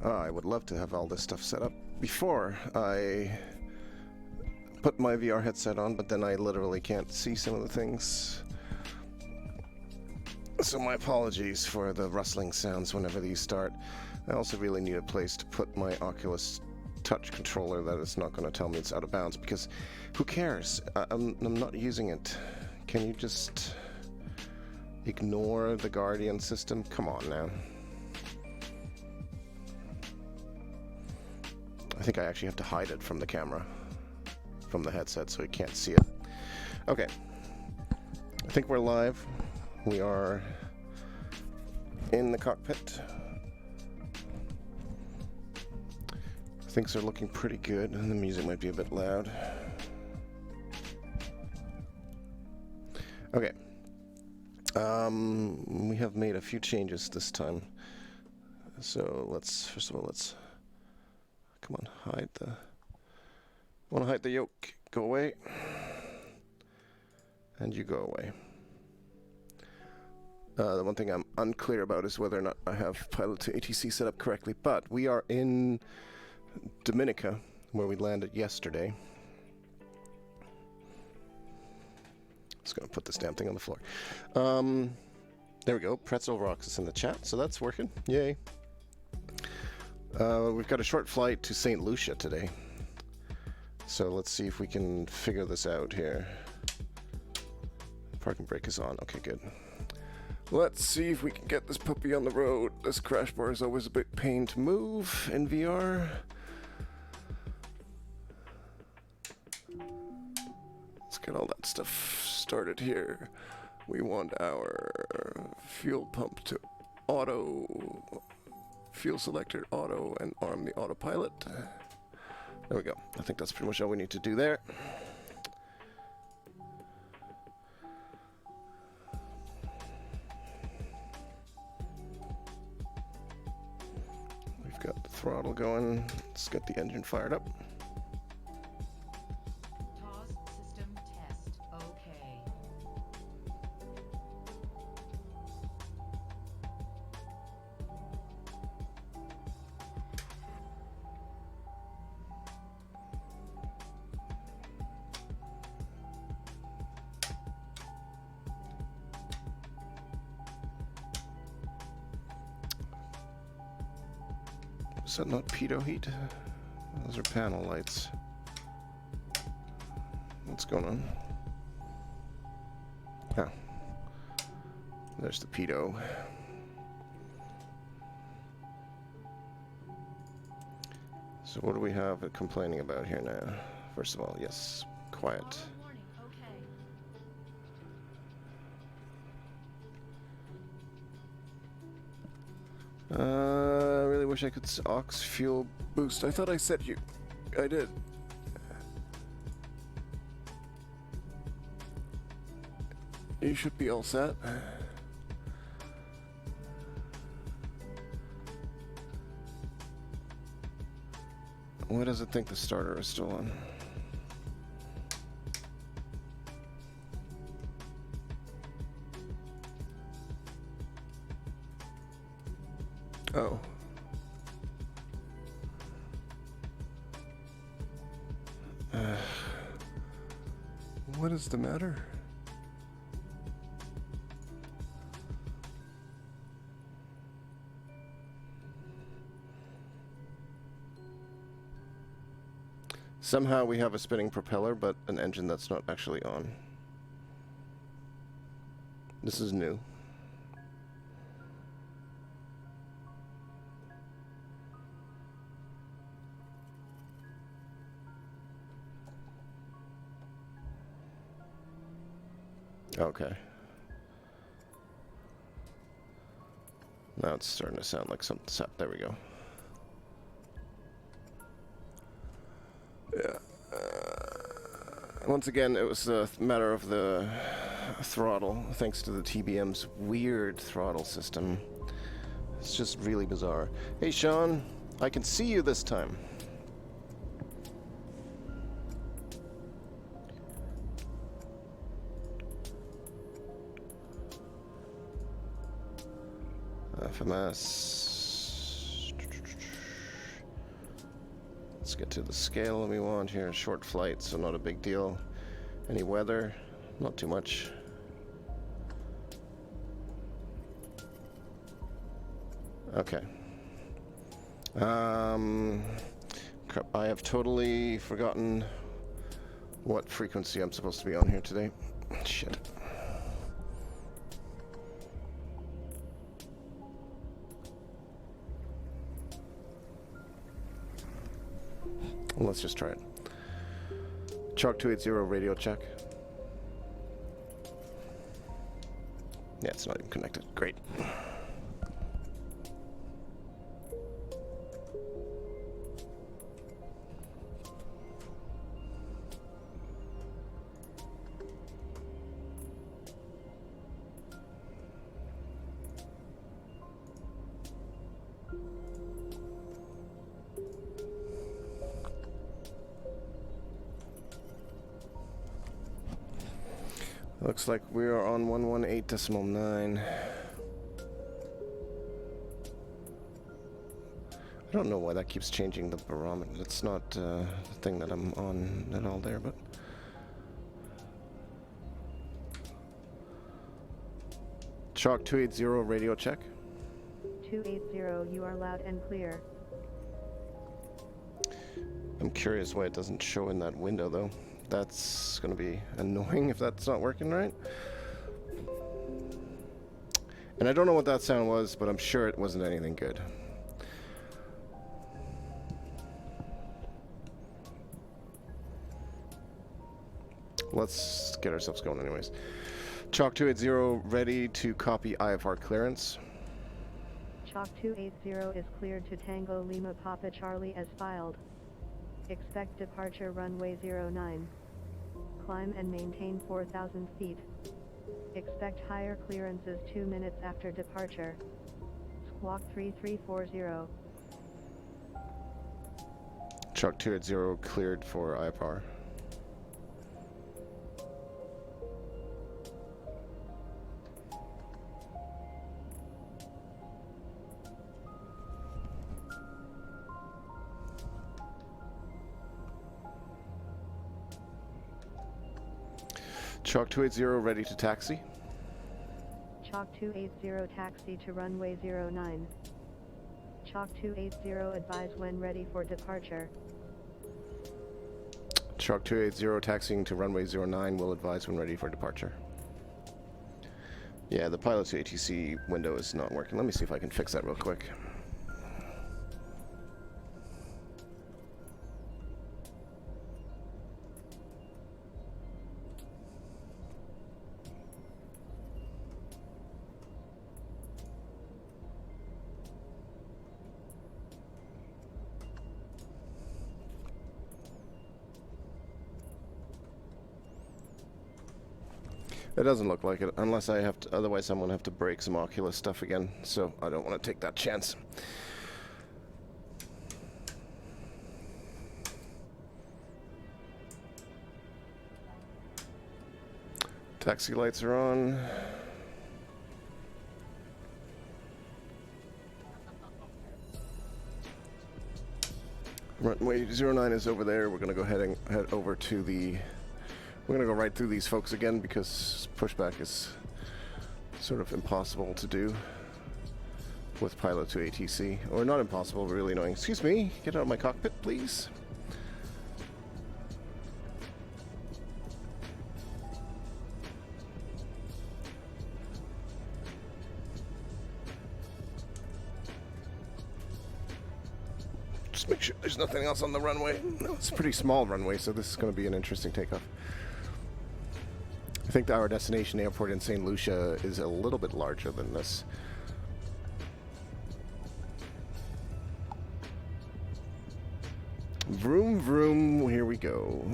I would love to have all this stuff set up before I put my VR headset on, but then I literally can't see some of the things. So my apologies for the rustling sounds whenever these start. I also really need a place to put my Oculus Touch controller that is not going to tell me it's out of bounds, because who cares? I'm not using it. Can you just ignore the Guardian system? Come on now. I think I actually have to hide it from the camera, from the headset, so you can't see it. Okay. I think we're live. We are in the cockpit. Things are looking pretty good, and the music might be a bit loud. Okay. We have made a few changes this time. So first of all, come on, hide the... I want to hide the yoke. Go away. And you go away. The one thing I'm unclear about is whether or not I have Pilot to ATC set up correctly, but we are in Dominica, where we landed yesterday. Just gonna put this damn thing on the floor. There we go. Pretzel Rocks is in the chat, so that's working. Yay. We've got a short flight to Saint Lucia today. So let's see if we can figure this out here. Parking brake is on. Okay, good. Let's see if we can get this puppy on the road. This crash bar is always a big pain to move in VR. Let's get all that stuff started here. We want our fuel pump to auto, fuel selector auto, and arm the autopilot. There we go. I think that's pretty much all we need to do there. We've got the throttle going. Let's get the engine fired up. Is that not pitot heat? Those are panel lights. What's going on? Oh. There's the pitot. So what do we have it complaining about here now? First of all, yes, quiet. I really wish I could aux fuel boost. I thought I said you. I did. You should be all set. Why does it think the starter is still on? Oh. What is the matter? Somehow we have a spinning propeller, but an engine that's not actually on. This is new. Okay. Now it's starting to sound like something's up. There we go. Yeah. Once again, it was a matter of the throttle, thanks to the TBM's weird throttle system. It's just really bizarre. Hey, Sean, I can see you this time. FMS. get to the scale we want here. Short flight, so not a big deal. Any weather? Not too much. Okay. Crap, I have totally forgotten what frequency I'm supposed to be on here today. Shit. Well, let's just try it. Chalk 280 radio check. Yeah, it's not even connected. Great. Looks like we are on 118.9. I don't know why that keeps changing the barometer. It's not the thing that I'm on at all there, but... Chalk 280 radio check. 280, you are loud and clear. I'm curious why it doesn't show in that window, though. That's gonna be annoying if that's not working right. And I don't know what that sound was, but I'm sure it wasn't anything good. Let's get ourselves going anyways. Chalk 280 ready to copy IFR clearance. Chalk 280 is cleared to Tango Lima Papa Charlie as filed. Expect departure runway 09. Climb and maintain 4,000 feet. Expect higher clearances 2 minutes after departure. Squawk 3340. Chalk 280 cleared for IFR. Chalk 280 ready to taxi. Chalk 280 taxi to runway 09. Chalk 280 advise when ready for departure. Chalk 280 taxiing to runway 09 will advise when ready for departure. Yeah, the pilot to ATC window is not working. Let me see if I can fix that real quick. It doesn't look like it, unless I have to, otherwise I'm going to have to break some Oculus stuff again, so I don't want to take that chance. Taxi lights are on. Runway 09 is over there. We're going to go head over to the... We're going to go right through these folks again because pushback is sort of impossible to do with pilot to ATC. Or not impossible, but really annoying. Excuse me, get out of my cockpit, please. Just make sure there's nothing else on the runway. No, it's a pretty small runway, so this is going to be an interesting takeoff. I think our destination airport in Saint Lucia is a little bit larger than this. Vroom, vroom, here we go.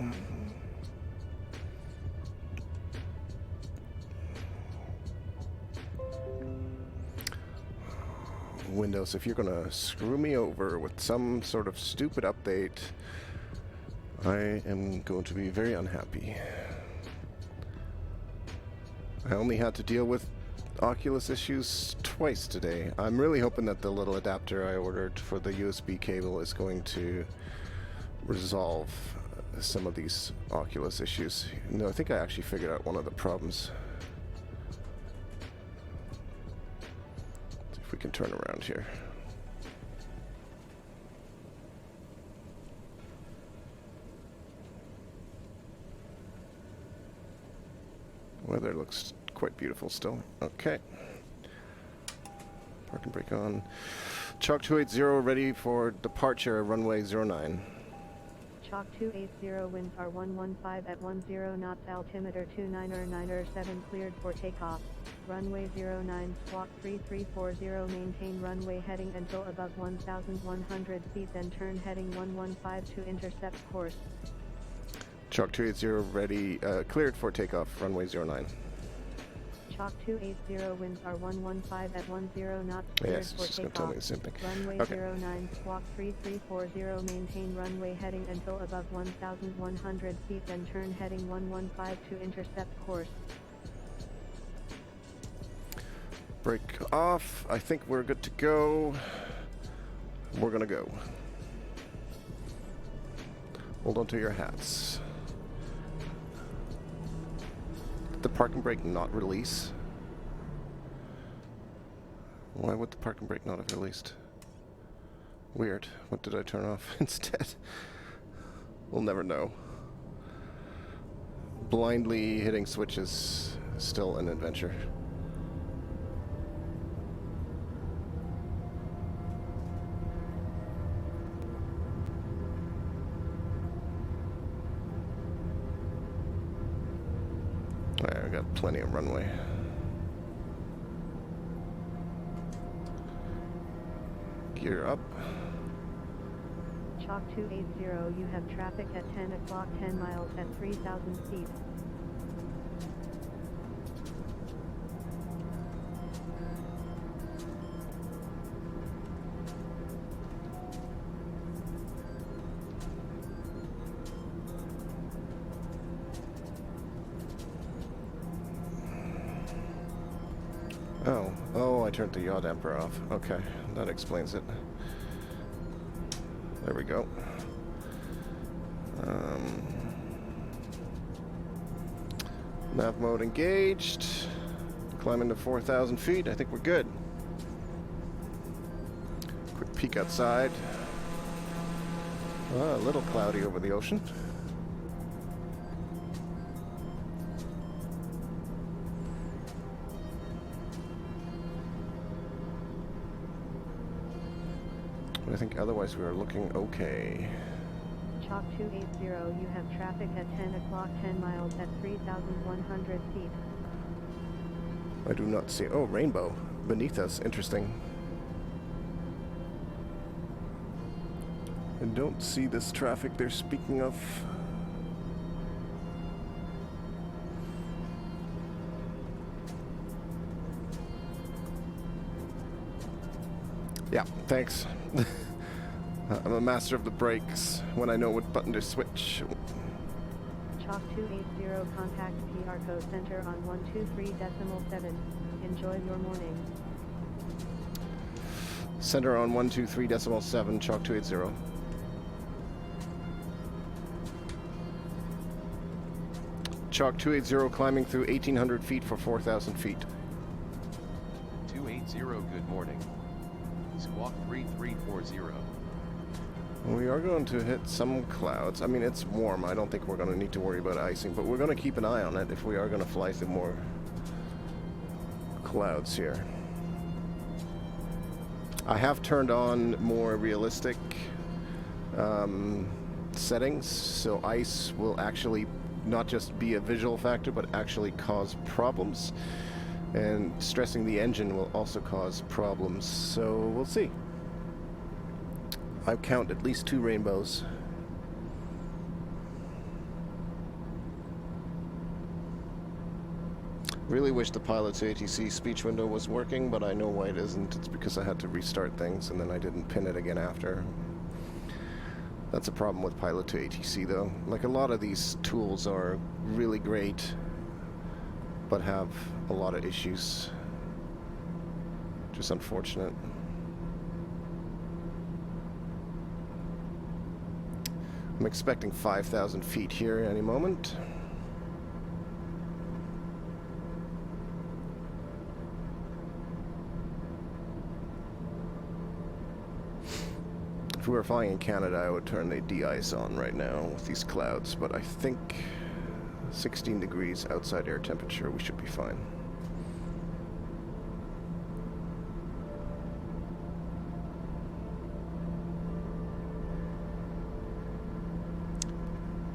Windows, if you're gonna screw me over with some sort of stupid update, I am going to be very unhappy. I only had to deal with Oculus issues twice today. I'm really hoping that the little adapter I ordered for the USB cable is going to resolve some of these Oculus issues. No, I think I actually figured out one of the problems. See if we can turn around here. Weather looks quite beautiful still. Okay. Park and brake on. Chalk 280 ready for departure, runway 09. Chalk 280 winds are 115 at 10 knots, altimeter 299er7 cleared for takeoff. Runway 09, squawk 3340, maintain runway heading until above 1,100 feet, then turn heading 115 to intercept course. Chalk 280 ready, cleared for takeoff, runway 09. Chalk 280 winds are 115 at 10 knots, cleared Yes, for it's just going to tell me the same thing. Runway Okay. 09, squawk 3340, maintain runway heading until above 1,100 feet, then turn heading 115 to intercept course. Brake off. I think we're good to go. We're going to go. Hold on to your hats. Did the parking brake not release? Why would the parking brake not have released? Weird. What did I turn off instead? We'll never know. Blindly hitting switches is still an adventure. Alright, we got plenty of runway. Gear up. Chalk 280, you have traffic at 10 o'clock, 10 miles at 3,000 feet. Oh, I turned the yaw damper off. Okay, that explains it. There we go. Nav mode engaged. Climbing to 4,000 feet. I think we're good. Quick peek outside. A little cloudy over the ocean. I think otherwise we are looking okay. Chalk 280, you have traffic at 10 o'clock, 10 miles at 3,100 feet. I do not see... Oh, rainbow beneath us. Interesting. I don't see this traffic they're speaking of. Yeah, thanks. I'm a master of the brakes when I know what button to switch. Chalk 280, contact PR code center on 123.7. Enjoy your morning. Center on 123.7, Chalk 280. Chalk 280 climbing through 1,800 feet for 4,000 feet. 280, good morning. Squawk 3340. We are going to hit some clouds. I mean, it's warm. I don't think we're going to need to worry about icing, but we're going to keep an eye on it if we are going to fly through more clouds here. I have turned on more realistic settings, so ice will actually not just be a visual factor, but actually cause problems. And stressing the engine will also cause problems, so we'll see. I count at least 2 rainbows. Really wish the pilot's ATC speech window was working, but I know why it isn't. It's because I had to restart things and then I didn't pin it again after. That's a problem with Pilot to ATC though. Like, a lot of these tools are really great, but have a lot of issues. Just unfortunate. I'm expecting 5,000 feet here any moment. If we were flying in Canada, I would turn the de-ice on right now with these clouds, but I think 16 degrees outside air temperature, we should be fine.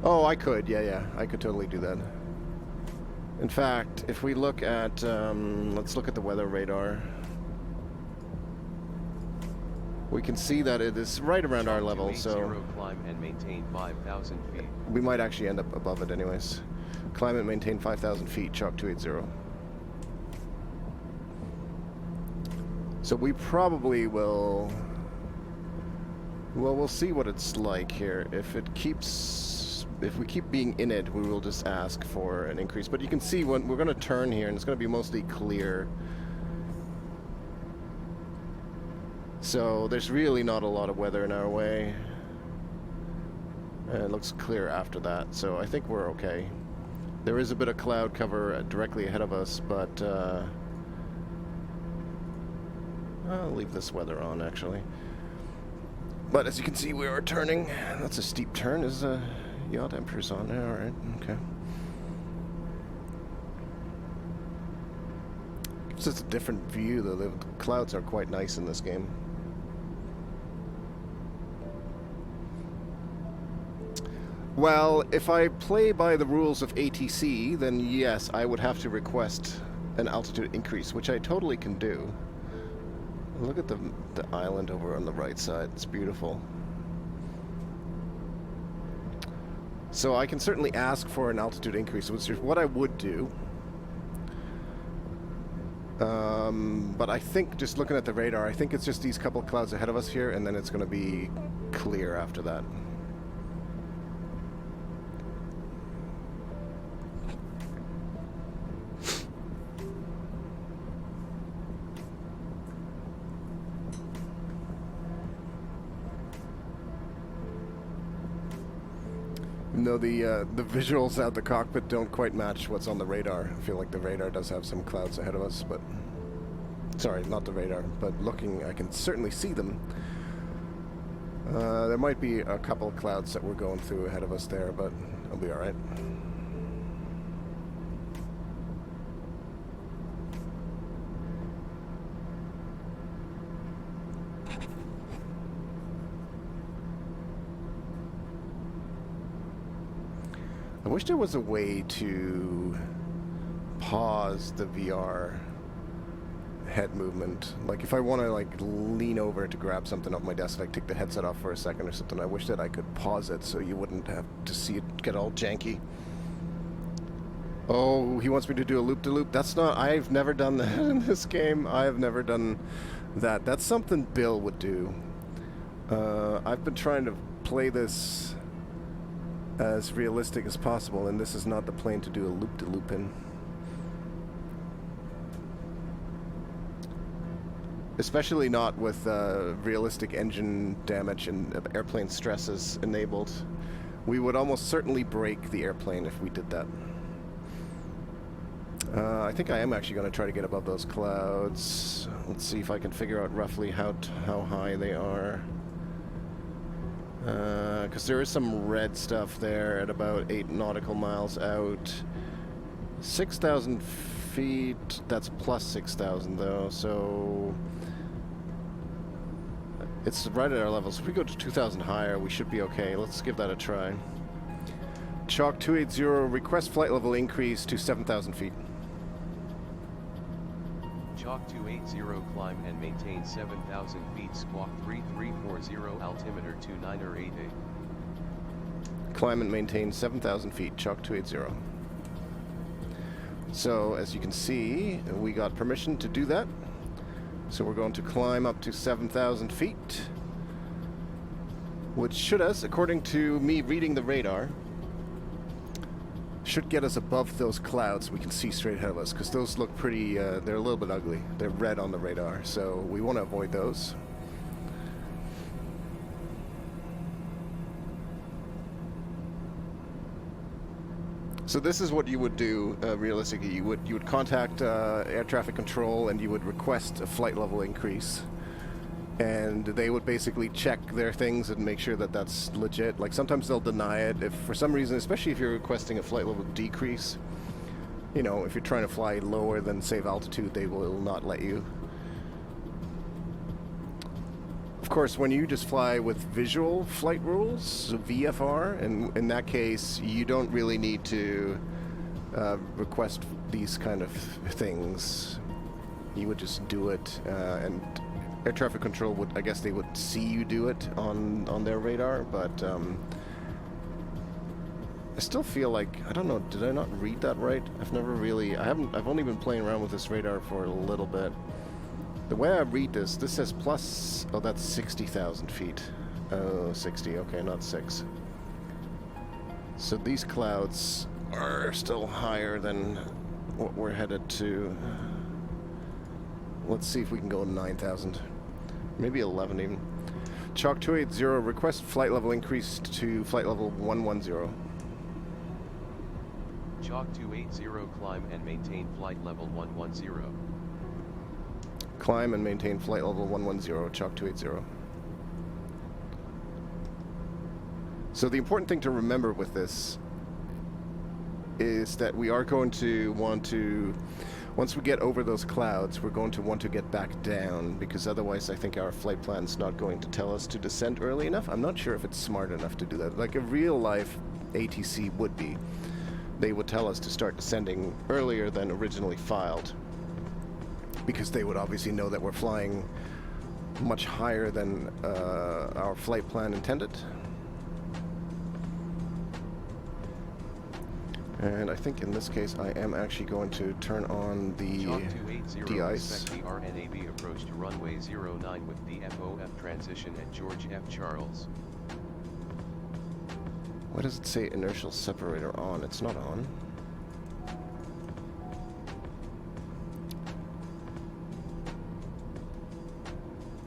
Oh, I could, yeah, I could totally do that. In fact, if we look at, let's look at the weather radar. We can see that it is right around our level, so climb and maintain 5,000 feet. We might actually end up above it anyways. Climb and maintain 5,000 feet, chalk 280. So we probably will... Well, we'll see what it's like here. If we keep being in it, we will just ask for an increase. But you can see when we're going to turn here, and it's going to be mostly clear. So there's really not a lot of weather in our way. And it looks clear after that, so I think we're okay. There is a bit of cloud cover directly ahead of us, but I'll leave this weather on actually. But as you can see, we are turning. That's a steep turn. Is yaw temperatures on there? All right, okay. It's just a different view though. The clouds are quite nice in this game. Well, if I play by the rules of ATC, then yes, I would have to request an altitude increase, which I totally can do. Look at the island over on the right side. It's beautiful. So I can certainly ask for an altitude increase, which is what I would do. But I think, just looking at the radar, I think it's just these couple clouds ahead of us here, and then it's going to be clear after that. No, the visuals out the cockpit don't quite match what's on the radar. I feel like the radar does have some clouds ahead of us, but... Sorry, not the radar, but looking, I can certainly see them. There might be a couple of clouds that we're going through ahead of us there, but it'll be alright. I wish there was a way to pause the VR head movement. Like if I want to like lean over to grab something off my desk, like take the headset off for a second or something, I wish that I could pause it so you wouldn't have to see it get all janky. Oh, he wants me to do a loop-de-loop. That's not... I've never done that in this game. I have never done that. That's something Bill would do. I've been trying to play this as realistic as possible, and this is not the plane to do a loop-de-loop in. Especially not with realistic engine damage and airplane stresses enabled. We would almost certainly break the airplane if we did that. I think I am actually going to try to get above those clouds. Let's see if I can figure out roughly how high they are. Because there is some red stuff there at about 8 nautical miles out. 6,000 feet, that's plus 6,000 though, so... It's right at our level, so if we go to 2,000 higher, we should be okay. Let's give that a try. Chalk 280, request flight level increase to 7,000 feet. Chalk 280, climb and maintain 7,000 feet, squawk 3340, altimeter 2988. Climb and maintain 7,000 feet, Chalk 280. So, as you can see, we got permission to do that. So we're going to climb up to 7,000 feet, which should us, according to me reading the radar, should get us above those clouds we can see straight ahead of us, because those look pretty, they're a little bit ugly. They're red on the radar, so we want to avoid those. So this is what you would do realistically. You would contact air traffic control and you would request a flight level increase, and they would basically check their things and make sure that that's legit. Like sometimes they'll deny it if for some reason, especially if you're requesting a flight level decrease. You know, if you're trying to fly lower than safe altitude, they will not let you. Of course, when you just fly with visual flight rules, so VFR, and in that case, you don't really need to request these kind of things. You would just do it, and air traffic control would, I guess they would see you do it on their radar, but I still feel like, I don't know, did I not read that right? I've only been playing around with this radar for a little bit. The way I read this says plus, oh, that's 60,000 feet. Oh, 60, okay, not 6. So these clouds are still higher than what we're headed to. Let's see if we can go 9,000. Maybe 11 even. Chalk 280, request flight level increased to flight level 110. Chalk 280, climb and maintain flight level 110. Climb and maintain flight level 110, Chalk 280. So the important thing to remember with this is that we are going to want to, once we get over those clouds, we're going to want to get back down, because otherwise I think our flight plan's not going to tell us to descend early enough. I'm not sure if it's smart enough to do that. Like a real life ATC would be. They would tell us to start descending earlier than originally filed, because they would obviously know that we're flying much higher than our flight plan intended. And I think in this case I am actually going to turn on the de-ice. Expect the RNAV approach to runway 09 with the FOF transition at George F. Charles. Why does it say inertial separator on? It's not on.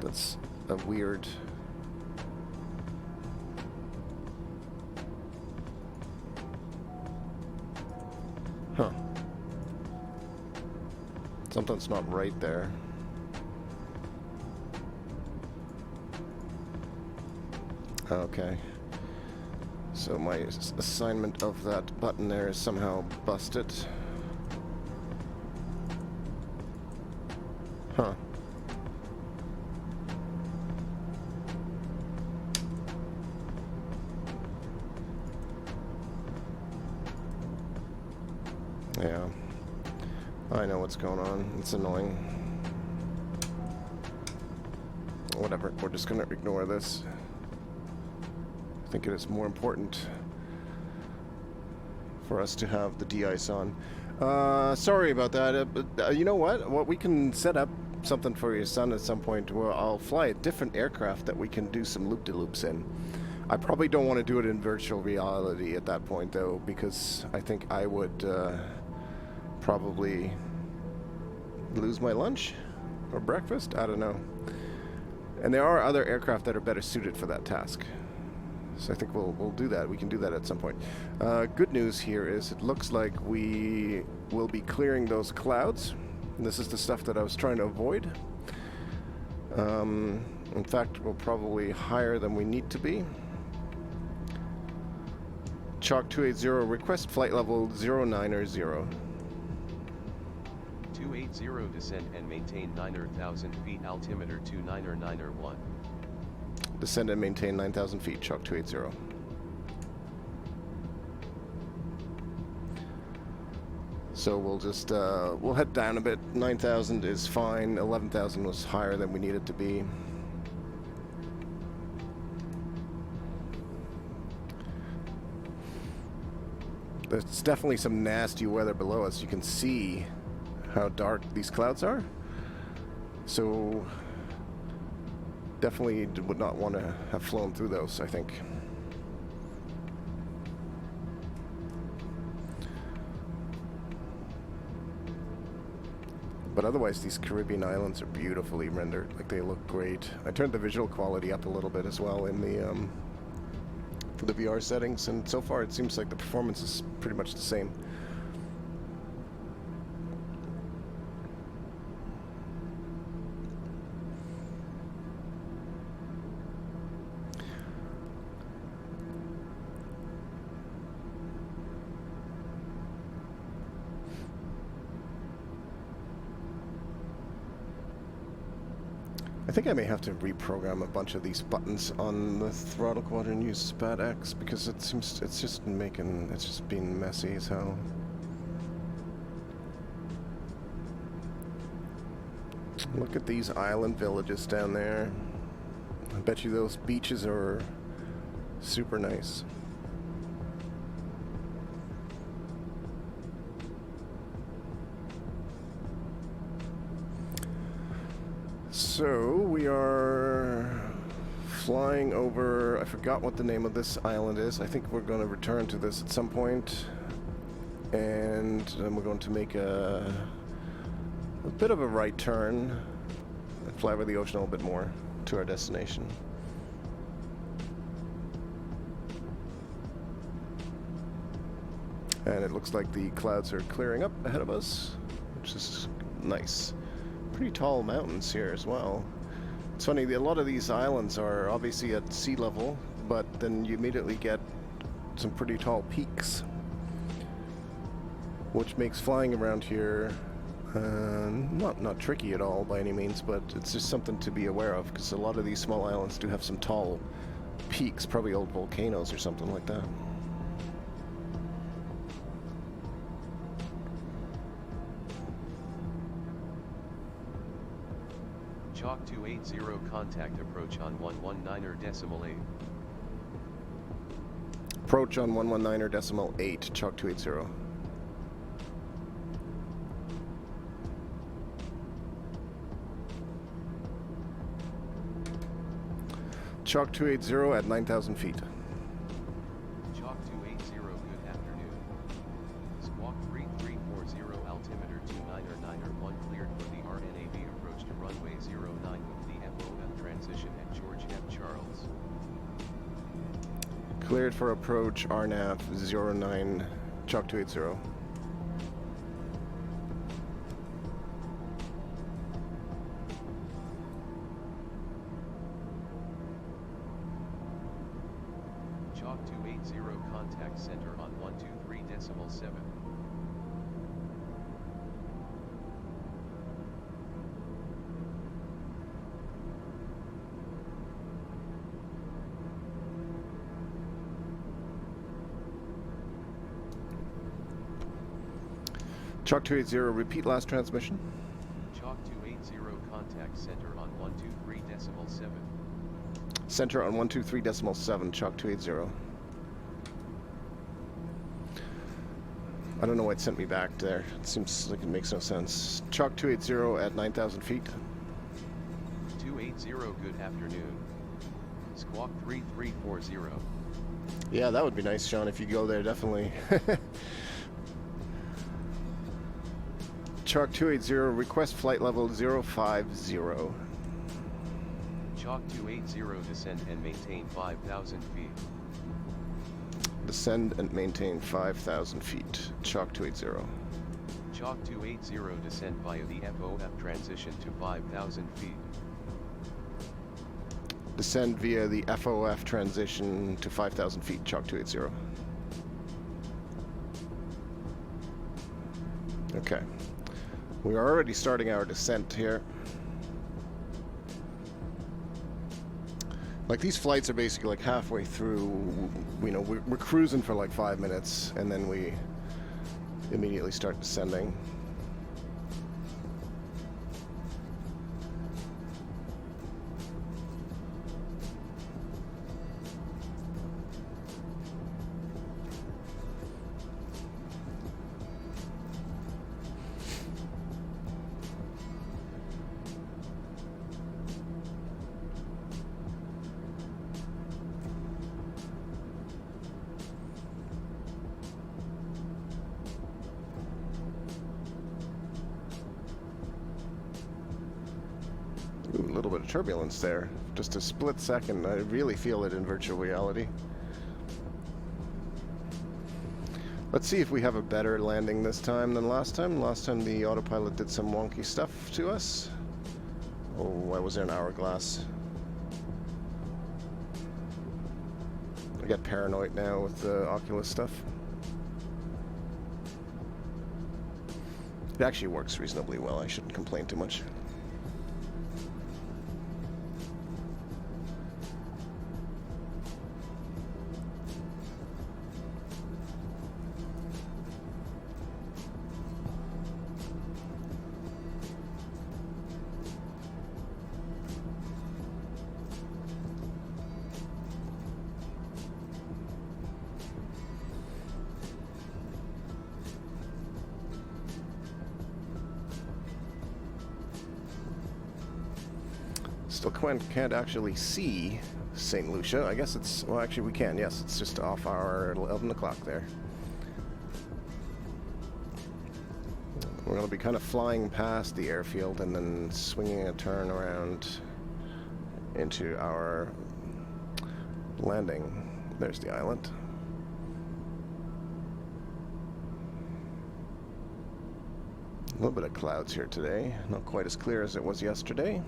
That's a weird... Huh. Something's not right there. Okay. So my assignment of that button there is somehow busted. Huh. Yeah. I know what's going on. It's annoying. Whatever. We're just gonna ignore this. I think it is more important for us to have the de-ice on. Sorry about that, but you know what? We can set up something for your son at some point where I'll fly a different aircraft that we can do some loop-de-loops in. I probably don't want to do it in virtual reality at that point, though, because I think I would probably lose my lunch or breakfast. I don't know. And there are other aircraft that are better suited for that task. So I think we'll do that. We can do that at some point. Good news here is it looks like we will be clearing those clouds. And this is the stuff that I was trying to avoid. In fact, we're probably higher than we need to be. Chalk 280, request flight level 09 0. 280, descend and maintain 9,000 feet, altimeter 29991. Descend and maintain 9,000 feet, Chalk 280. So we'll just, we'll head down a bit. 9,000 is fine. 11,000 was higher than we needed to be. There's definitely some nasty weather below us. You can see how dark these clouds are. So definitely would not want to have flown through those, I think. But otherwise, these Caribbean islands are beautifully rendered. Like, they look great. I turned the visual quality up a little bit as well in the the VR settings, and so far it seems like the performance is pretty much the same. I think I may have to reprogram a bunch of these buttons on the throttle quadrant and use SPAT X, because it seems it's just being messy as hell. Look at these island villages down there. I bet you those beaches are super nice. So we are flying over, I forgot what the name of this island is. I think we're going to return to this at some point, and then we're going to make a bit of a right turn and fly over the ocean a little bit more to our destination. And it looks like the clouds are clearing up ahead of us, which is nice. Pretty tall mountains here as well. It's funny, a lot of these islands are obviously at sea level, but then you immediately get some pretty tall peaks, which makes flying around here not tricky at all by any means, but it's just something to be aware of, because a lot of these small islands do have some tall peaks, probably old volcanoes or something like that. Chalk 280 contact approach on 119.8. Approach on 119.8, Chalk 280. Chalk 280 at 9,000 feet. Chalk 280, good afternoon. Squawk 3340 altimeter 2991 cleared for the RNAV approach to runway 09 with the FOF transition at George F. Charles. Cleared for approach RNAV 09, Chalk 280. Chalk 280 contact center on 123.7. Chalk 280, repeat last transmission. Chalk 280 contact center on 123.7. Center on 123.7, Chalk 280. I don't know why it sent me back there. It seems like it makes no sense. Chalk 280 at 9,000 feet. 280, good afternoon. Squawk 3340. Yeah, that would be nice, Sean, if you go there, definitely. Chalk 280, request flight level 050. Chalk 280 descend and maintain 5,000 feet. Descend and maintain 5,000 feet. Chalk 280. Chalk 280 descend via the FOF transition to 5,000 feet. Descend via the FOF transition to 5,000 feet. Chalk 280. Okay. We are already starting our descent here. Like, these flights are basically like halfway through, you know, we're cruising for like 5 minutes, and then we immediately start descending. Ooh, a little bit of turbulence there. Just a split second. I really feel it in virtual reality. Let's see if we have a better landing this time than last time. Last time the autopilot did some wonky stuff to us. Oh, why was there an hourglass? I get paranoid now with the Oculus stuff. It actually works reasonably well. I shouldn't complain too much. Still can't actually see Saint Lucia. I guess it's, well, actually we can. Yes, it's just off our 11 o'clock there. We're going to be kind of flying past the airfield and then swinging a turn around into our landing. There's the island. A little bit of clouds here today. Not quite as clear as it was yesterday.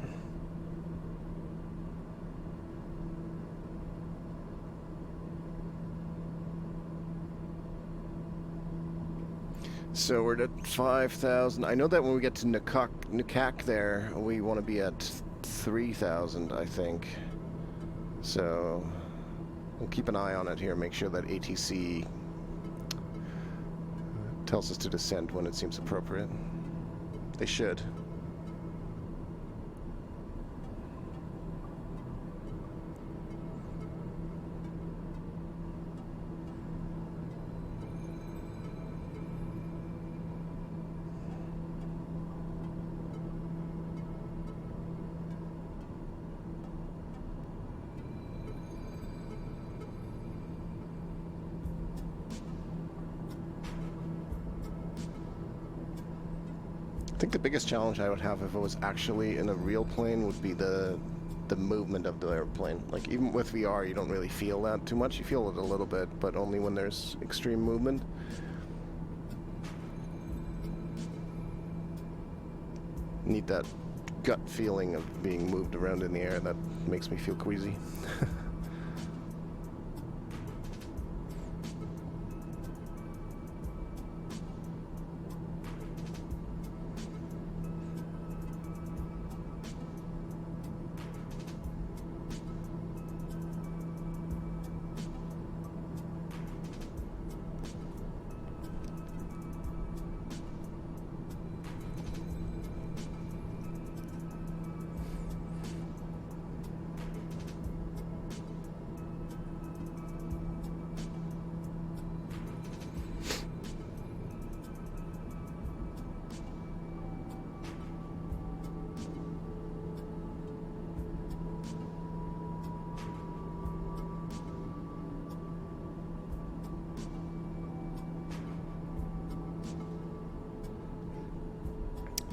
So we're at 5,000. I know that when we get to Nukak there, we want to be at 3,000, I think. So we'll keep an eye on it here, make sure that ATC tells us to descend when it seems appropriate. They should. I think the biggest challenge I would have if it was actually in a real plane would be the movement of the airplane. Like, even with VR, you don't really feel that too much. You feel it a little bit, but only when there's extreme movement. Need that gut feeling of being moved around in the air. That makes me feel queasy.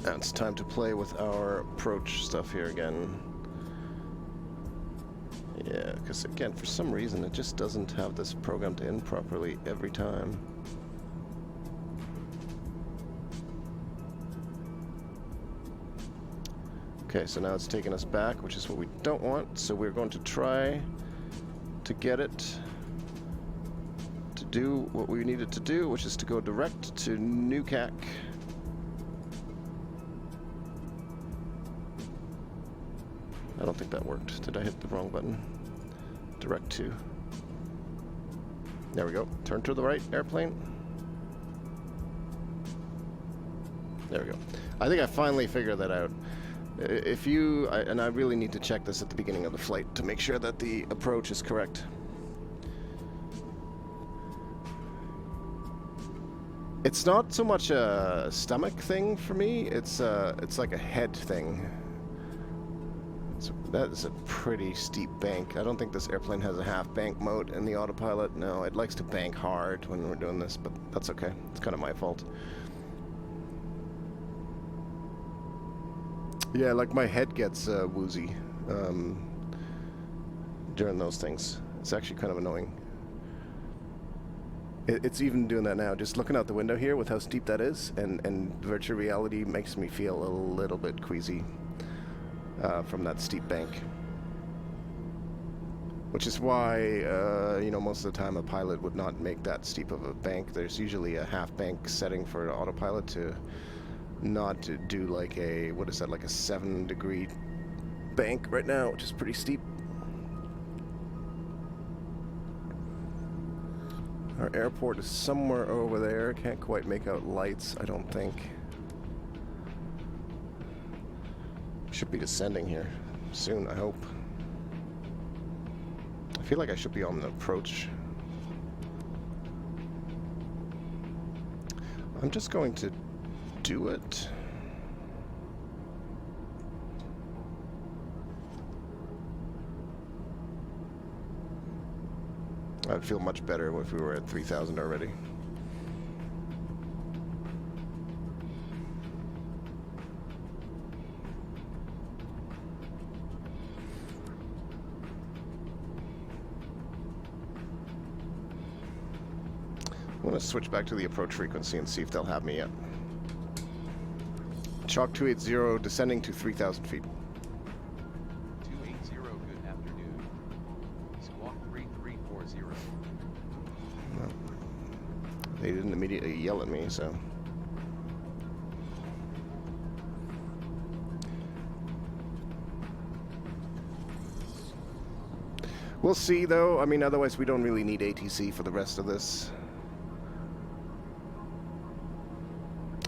Now it's time to play with our approach stuff here again. Yeah, because again, for some reason, it just doesn't have this programmed in properly every time. Okay, so now it's taking us back, which is what we don't want. So we're going to try to get it to do what we need it to do, which is to go direct to Nukak. I don't think that worked. Did I hit the wrong button? Direct to. There we go. Turn to the right, airplane. There we go. I think I finally figured that out. If you, and I really need to check this at the beginning of the flight to make sure that the approach is correct. It's not so much a stomach thing for me. It's like a head thing. So that is a pretty steep bank. I don't think this airplane has a half bank mode in the autopilot. No, it likes to bank hard when we're doing this, but that's okay. It's kind of my fault. Yeah, like my head gets woozy during those things. It's actually kind of annoying. It's even doing that now. Just looking out the window here with how steep that is, and virtual reality makes me feel a little bit queasy from that steep bank. Which is why, you know, most of the time a pilot would not make that steep of a bank. There's usually a half bank setting for autopilot to not to do like a, what is that, like a 7-degree bank right now, which is pretty steep. Our airport is somewhere over there. Can't quite make out lights, I don't think. Should be descending here soon, I hope. I feel like I should be on the approach. I'm just going to do it. I'd feel much better if we were at 3,000 already. I'm going to switch back to the approach frequency and see if they'll have me yet. Chalk 280 descending to 3,000 feet. 280, good afternoon. Squawk 3340. Well, they didn't immediately yell at me, so. We'll see, though. I mean, otherwise we don't really need ATC for the rest of this.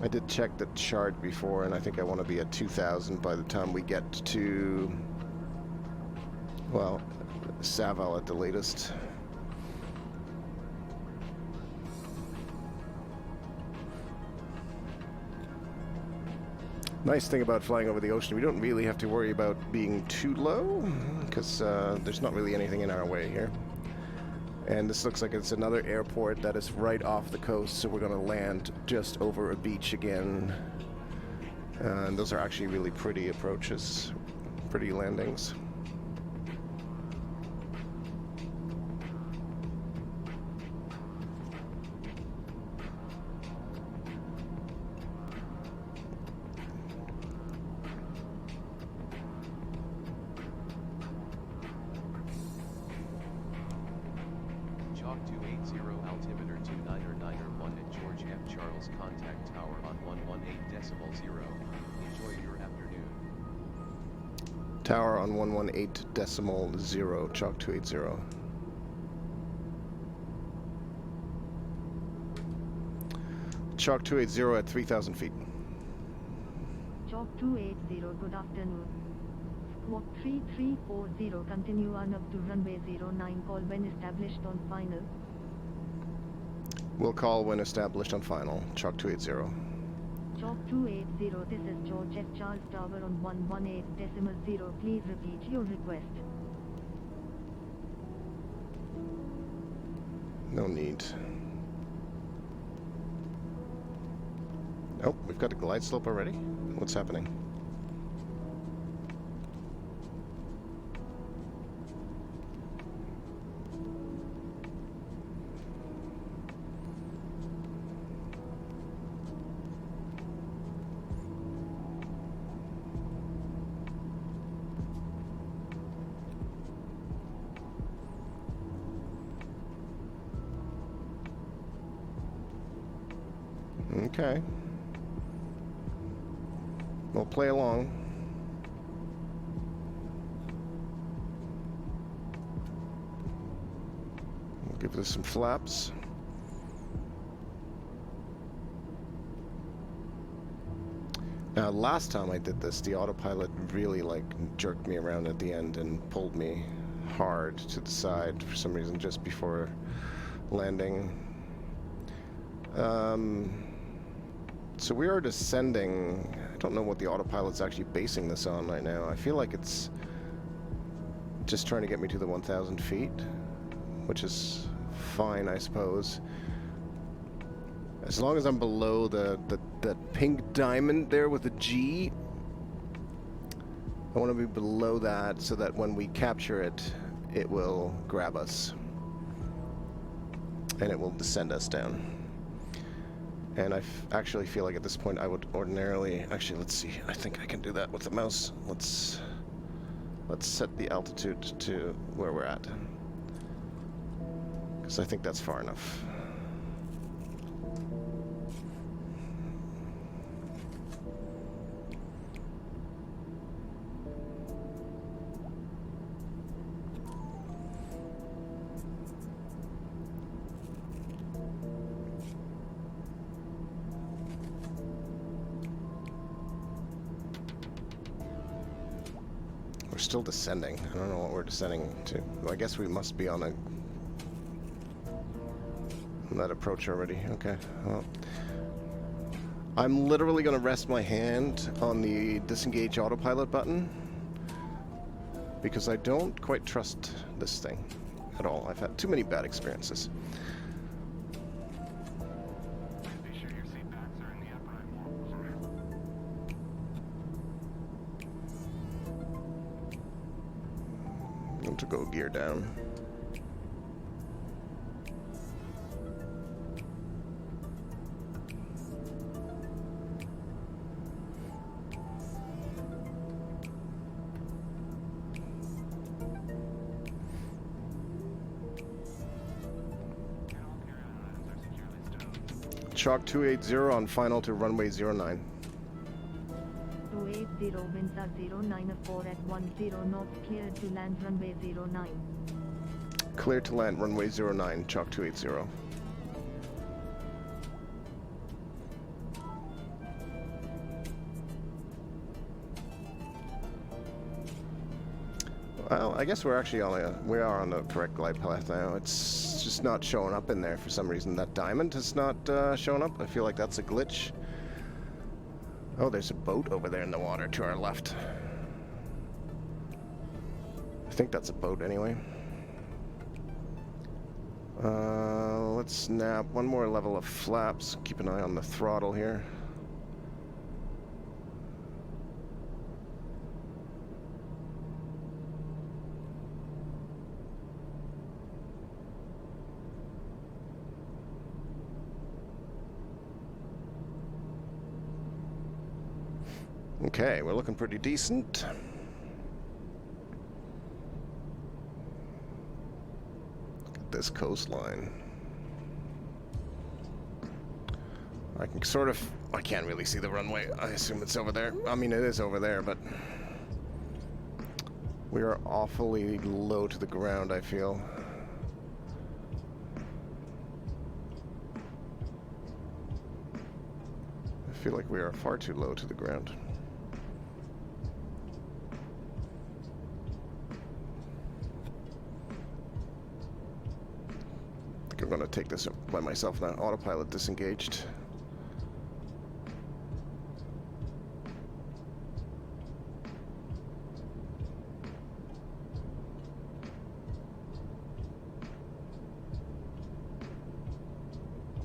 I did check the chart before, and I think I want to be at 2,000 by the time we get to, well, Savile at the latest. Nice thing about flying over the ocean, we don't really have to worry about being too low, because there's not really anything in our way here. And this looks like it's another airport that is right off the coast, so we're going to land just over a beach again. And those are actually really pretty approaches, pretty landings. Chalk 280 altimeter 299er1 at George F. Charles, contact tower on 118.0. Enjoy your afternoon. Tower on 118.0, Chalk 280. Chalk 280 at 3,000 feet. Chalk 280, good afternoon. Squawk 3340, continue on up to runway 09, call when established on final. We'll call when established on final, Chalk 280. Chalk 280, this is George F. Charles Tower on 118.0, please repeat your request. No need. Oh, we've got a glide slope already? What's happening? Okay. We'll play along. We'll give this some flaps. Now, last time I did this, the autopilot really like jerked me around at the end and pulled me hard to the side for some reason just before landing. So we are descending. I don't know what the autopilot's actually basing this on right now. I feel like it's just trying to get me to the 1,000 feet, which is fine, I suppose. As long as I'm below the pink diamond there with the G, I want to be below that so that when we capture it, it will grab us. and it will descend us down. And I actually feel like at this point I would ordinarily... Actually, let's see. I think I can do that with the mouse. Let's set the altitude to where we're at, because I think that's far enough. We're still descending. I don't know what we're descending to. Well, I guess we must be on that approach already. Okay. Well, I'm literally going to rest my hand on the disengage autopilot button because I don't quite trust this thing at all. I've had too many bad experiences. To go gear down. Chalk 280 on final to runway 09. 280 winds are 09 at 10 knots, clear to land runway 09. Clear to land runway 09, Chalk 280. Well, I guess we're actually we are on the correct glide path now. It's just not showing up in there for some reason. That diamond has not shown up. I feel like that's a glitch. Oh, there's a boat over there in the water to our left. I think that's a boat anyway. Let's snap one more level of flaps. Keep an eye on the throttle here. Okay, we're looking pretty decent. Look at this coastline. I can sort of... I can't really see the runway. I assume it's over there. I mean, it is over there, but... we are awfully low to the ground, I feel. I feel like we are far too low to the ground. I'm going to take this by myself now. Autopilot disengaged.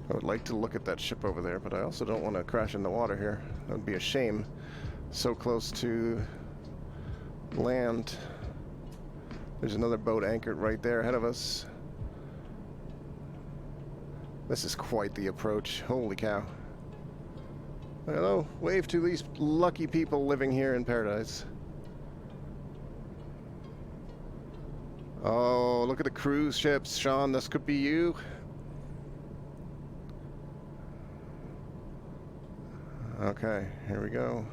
I would like to look at that ship over there, but I also don't want to crash in the water here. That would be a shame. So close to land. There's another boat anchored right there ahead of us. This is quite the approach. Holy cow. Hello, wave to these lucky people living here in paradise. Oh, look at the cruise ships, Sean. This could be you. Okay, here we go.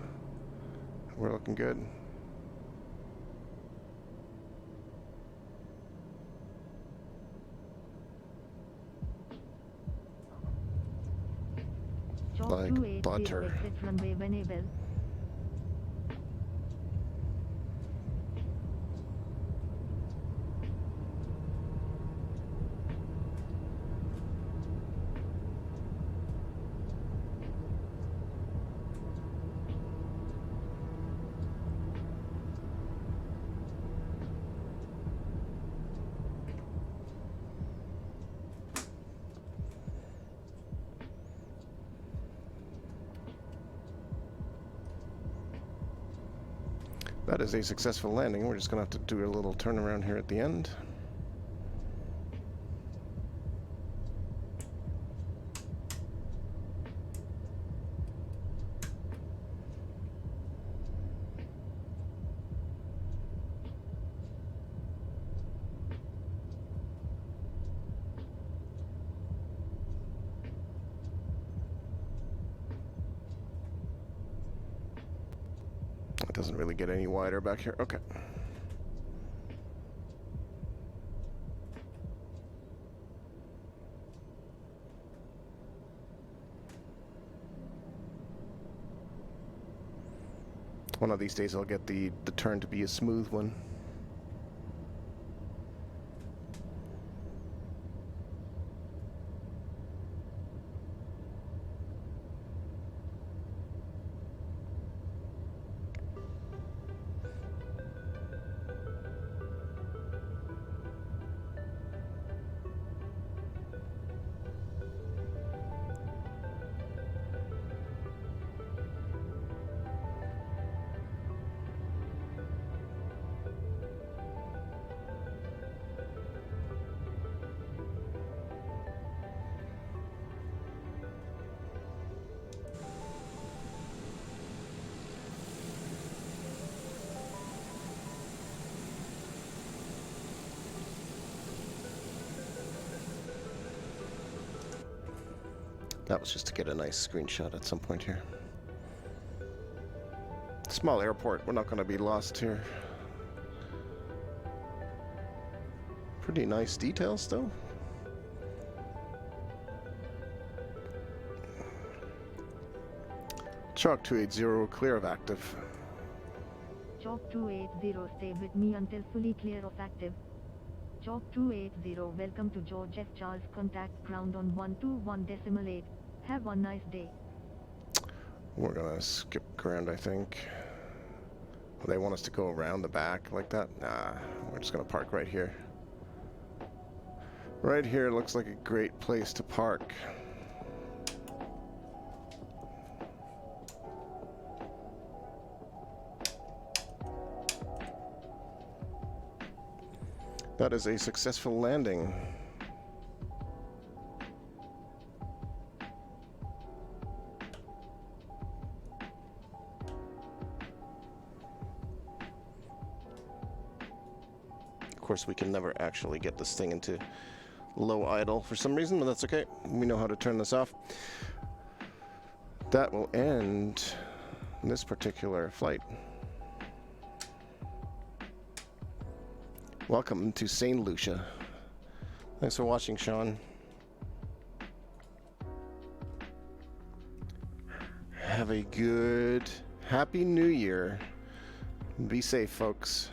We're looking good. Like butter. That is a successful landing. We're just going to have to do a little turnaround here at the end. Doesn't really get any wider back here. Okay. One of these days I'll get the turn to be a smooth one. That was just to get a nice screenshot at some point here. Small airport, we're not going to be lost here. Pretty nice details though. Chalk 280 clear of active. Chalk 280 stay with me until fully clear of active. Chalk 280 welcome to George F. Charles contact ground on 121.8. Have a nice day. We're gonna skip ground, I think. They want us to go around the back like that? Nah, we're just gonna park right here. Right here looks like a great place to park. That is a successful landing. Of course, we can never actually get this thing into low idle for some reason, but that's okay. We know how to turn this off. That will end this particular flight. Welcome to Saint Lucia. Thanks for watching, Sean. Have a good, happy new year. Be safe, folks.